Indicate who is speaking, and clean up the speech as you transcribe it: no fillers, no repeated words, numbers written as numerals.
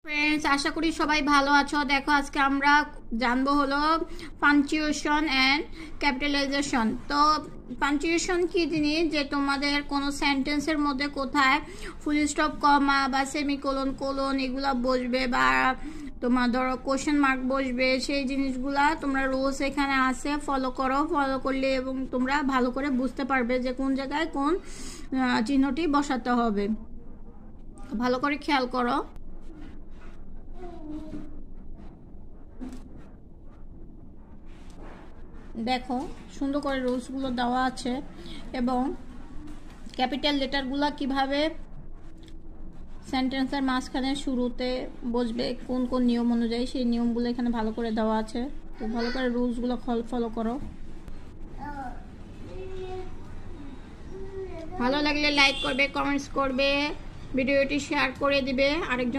Speaker 1: Friends, আশা করি সবাই ভালো আছো। দেখো, আজকে আমরা জানবো হলো পাঞ্চুয়েশন অ্যান্ড ক্যাপিটালাইজেশন। তো পাঞ্চুয়েশন কি জিনিস, যে তোমাদের কোনো সেন্টেন্সের মধ্যে কোথায় ফুল স্টপ, কমা বা সেমিকোলন, কোলন এগুলা বসবে, বা তোমার ধরো কোশ্চেন মার্ক বসবে, সেই জিনিসগুলা তোমরা রুলস এখানে আছে, ফলো করো। ফলো করলে এবং তোমরা ভালো করে বুঝতে পারবে যে কোন জায়গায় কোন চিহ্নটি বসাতে হবে। ভালো করে খেয়াল করো। দেখো, সুন্দর করে রুলসগুলো দেওয়া আছে এবং ক্যাপিটাল লেটারগুলো কিভাবে সেন্টেন্সের মাঝখানে শুরুতে বসবে, কোন কোন নিয়ম অনুযায়ী, সেই নিয়মগুলো এখানে ভালো করে দেওয়া আছে। তো ভালো করে রুলসগুলো ফলো করো। ভালো লাগলে লাইক করবে, কমেন্টস করবে, ভিডিওটি শেয়ার করে দিবে আরেকজন